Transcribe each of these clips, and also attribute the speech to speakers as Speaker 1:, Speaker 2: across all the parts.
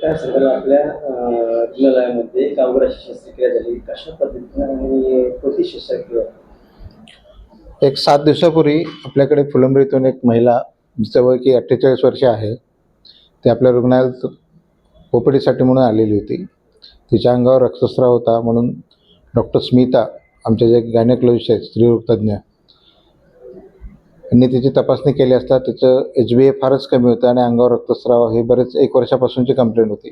Speaker 1: काय सांगाल आपल्या रुग्णालयामध्ये एक अवघड अशी शस्त्रक्रिया झाली, कशा पद्धतीने आणि कोणती शस्त्रक्रिया?
Speaker 2: एक 7 दिवसापूर्वी आपल्याकडे फुलंब्रीतून एक महिला जिचं वय की 48 वर्ष आहे, ती आपल्या रुग्णालयात ओपीडीसाठी म्हणून आलेली होती. तिच्या अंगावर रक्तस्राव होता म्हणून डॉक्टर स्मिता, आमचे जे गायनेकोलॉजिस्ट आहेत, स्त्रीरोग तज्ज्ञ, यांनी तिची तपासणी केली असता तिचं HbA फारच कमी होतं आणि अंगावर रक्तस्राव हे बरेच 1 वर्षापासूनची कंप्लेंट होती.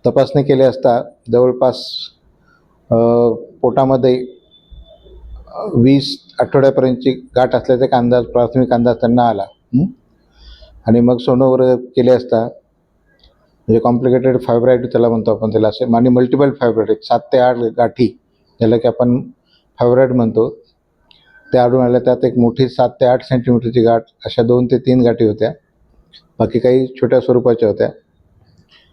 Speaker 2: तपासणी केली असता जवळपास पोटामध्ये 20 आठवड्यापर्यंतची गाठ असल्याचा एक अंदाज, प्राथमिक अंदाज त्यांना आला. आणि मग सोनोग्राफी केली असता म्हणजे कॉम्प्लिकेटेड फायब्रॉइड त्याला म्हणतो आपण, त्याला असे आणि मल्टिपल फायब्रॉइड 7 ते 8 गाठी, ज्याला की आपण फायब्रॉइड म्हणतो, त्या आढळून आल्या. त्यात एक मोठी 7 ते 8 सेंटीमीटरची गाठ, अशा 2 ते 3 गाठी होत्या, बाकी काही छोट्या स्वरूपाच्या होत्या.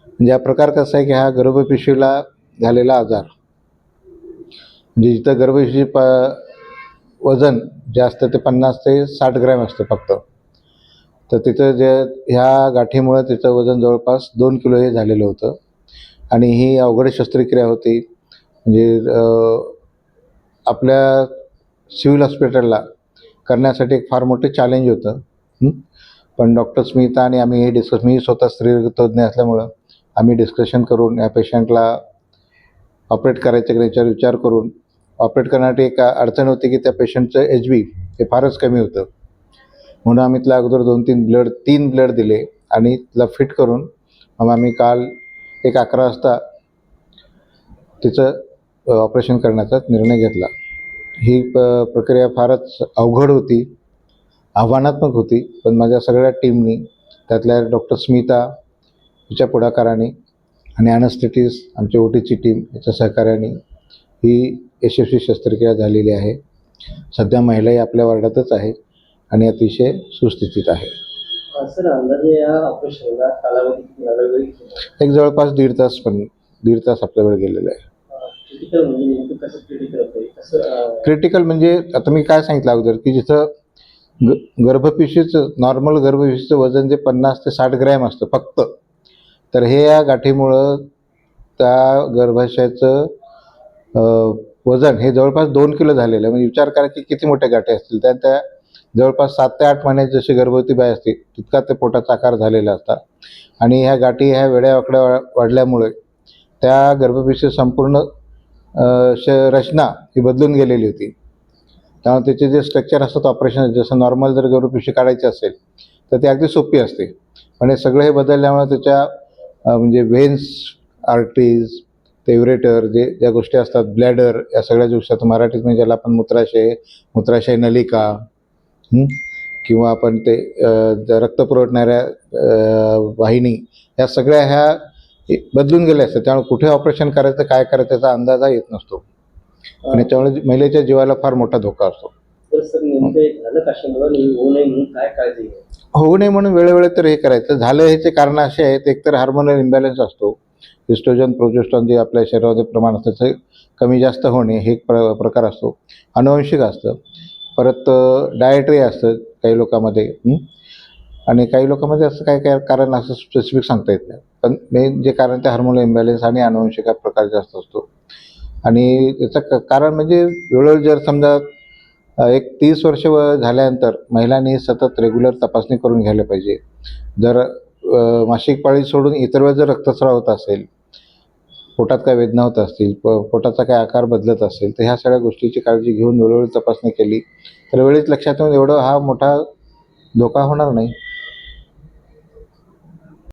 Speaker 2: म्हणजे हा प्रकार कसा आहे की हा गर्भपिशवीला झालेला आजार, म्हणजे जिथं गर्भपिशवी वजन जे असतं ते 50 ते 60 ग्रॅम असतं फक्त, तर तिथं जे ह्या गाठीमुळं तिचं वजन जवळपास 2 किलो हे झालेलं होतं. आणि ही अवघड शस्त्रक्रिया होती. म्हणजे आपल्या सिव्हिल हॉस्पिटलला करण्यासाठी एक फार मोठं चॅलेंज होतं. पण डॉक्टर स्मिता आणि आम्ही हे मी स्वतः स्त्रीरोग तज्ज्ञ असल्यामुळं आम्ही डिस्कशन करून या पेशंटला ऑपरेट करायचं की याच्यावर विचार करून ऑपरेट करण्यासाठी एक अडचण होती की त्या पेशंटचं HB हे फारच कमी होतं. म्हणून आम्ही तिला अगोदर 3 ब्लड दिले आणि तिला फिट करून मग आम्ही काल 11 वाजता तिचं ऑपरेशन करण्याचा निर्णय घेतला. ही प्रक्रिया फारच अवघड होती, आव्हानात्मक होती, पण माझ्या सगळ्या टीमनी, त्यातल्या डॉक्टर स्मिता हिच्या पुढाकाराने आणि ॲनेस्थेटिस्ट आमची OTची टीम याच्या सहकार्याने ही यशस्वी शस्त्रक्रिया झालेली आहे. सध्या महिलाही आपल्या वार्डातच आहे आणि अतिशय सुस्थितीत आहे.
Speaker 1: सर, अंदाजे या ऑपरेशनला कालावधी किती लागला, वेळ किती?
Speaker 2: एक जवळपास 1.5 तास आपल्या वेळ गेलेला आहे.
Speaker 1: क्रिटिकल म्हणजे नेमकं कसं क्रिटिकल होतं, कसं?
Speaker 2: क्रिटिकल म्हणजे आता मी काय सांगितलं अगोदर की जिथं गर्भपिशवीचं नॉर्मल गर्भपिशवीचं वजन जे 50 ते 60 ग्रॅम असतं फक्त, तर हे या गाठीमुळं त्या गर्भाशयाचं वजन हे जवळपास 2 किलो झालेलं आहे. म्हणजे विचार करा की किती मोठ्या गाठी असतील. त्या जवळपास 7 ते 8 महिन्याची जशी गर्भवती बाई असते तितका ते पोटाचा आकार झालेला असता. आणि ह्या गाठी ह्या वेड्यावाकड्या वाढल्यामुळे त्या गर्भपिशवी संपूर्ण रचना ही बदलून गेलेली होती. त्यामुळे त्याचे जे स्ट्रक्चर असतात ऑपरेशन, जसं नॉर्मल जर गर्भपिशवी काढायची असेल तर ती अगदी सोपी असते, पण हे सगळं हे बदलल्यामुळे त्याच्या म्हणजे व्हेन्स, आर्टरीज, ते युरेटर, ज्या गोष्टी असतात, ब्लॅडर, या सगळ्या गोष्टी असतात. मराठीत म्हणजे ज्याला आपण मूत्राशय नलिका किंवा आपण ते रक्त पुरवणाऱ्या वाहिनी, या सगळ्या ह्या बदलून गेल्या असतात. त्यामुळे कुठे ऑपरेशन करायचं, काय करायचं याचा अंदाजा येत नसतो आणि त्यामुळे महिलेच्या जीवाला फार मोठा धोका असतो. होऊ नये म्हणून वेळोवेळी तर हे करायचं. झालं ह्याचे कारण असे आहेत, एकतर हार्मोनल इम्बॅलन्स असतो, इस्ट्रोजन प्रोजेस्टेरॉन जे आपल्या शरीरामध्ये प्रमाण असतं त्याचं कमी जास्त होणे हे एक प्रकार असतो. अनुवंशिक असतं, परत डायटरी असतं काही लोकांमध्ये, आणि काही लोकांमध्ये असं काय कारण असं स्पेसिफिक सांगता येत नाही. पण मेन जे कारण ते हार्मोनल इम्बॅलन्स आणि अनुवंशिक प्रकार जास्त असतो. आणि याचं कारण म्हणजे वेळोवेळी जर समजा एक 30 वर्ष झाल्यानंतर महिलांनी सतत रेग्युलर तपासणी करून घ्यायला पाहिजे. जर मासिक पाळी सोडून इतर वेळेस जर रक्तस्राव होत असेल, पोटात काय वेदना होत असतील, पोटाचा काय आकार बदलत असेल, तर ह्या सगळ्या गोष्टीची काळजी घेऊन वेळोवेळी तपासणी केली तर वेळेत लक्षात येऊन एवढं हा मोठा धोका होणार नाही.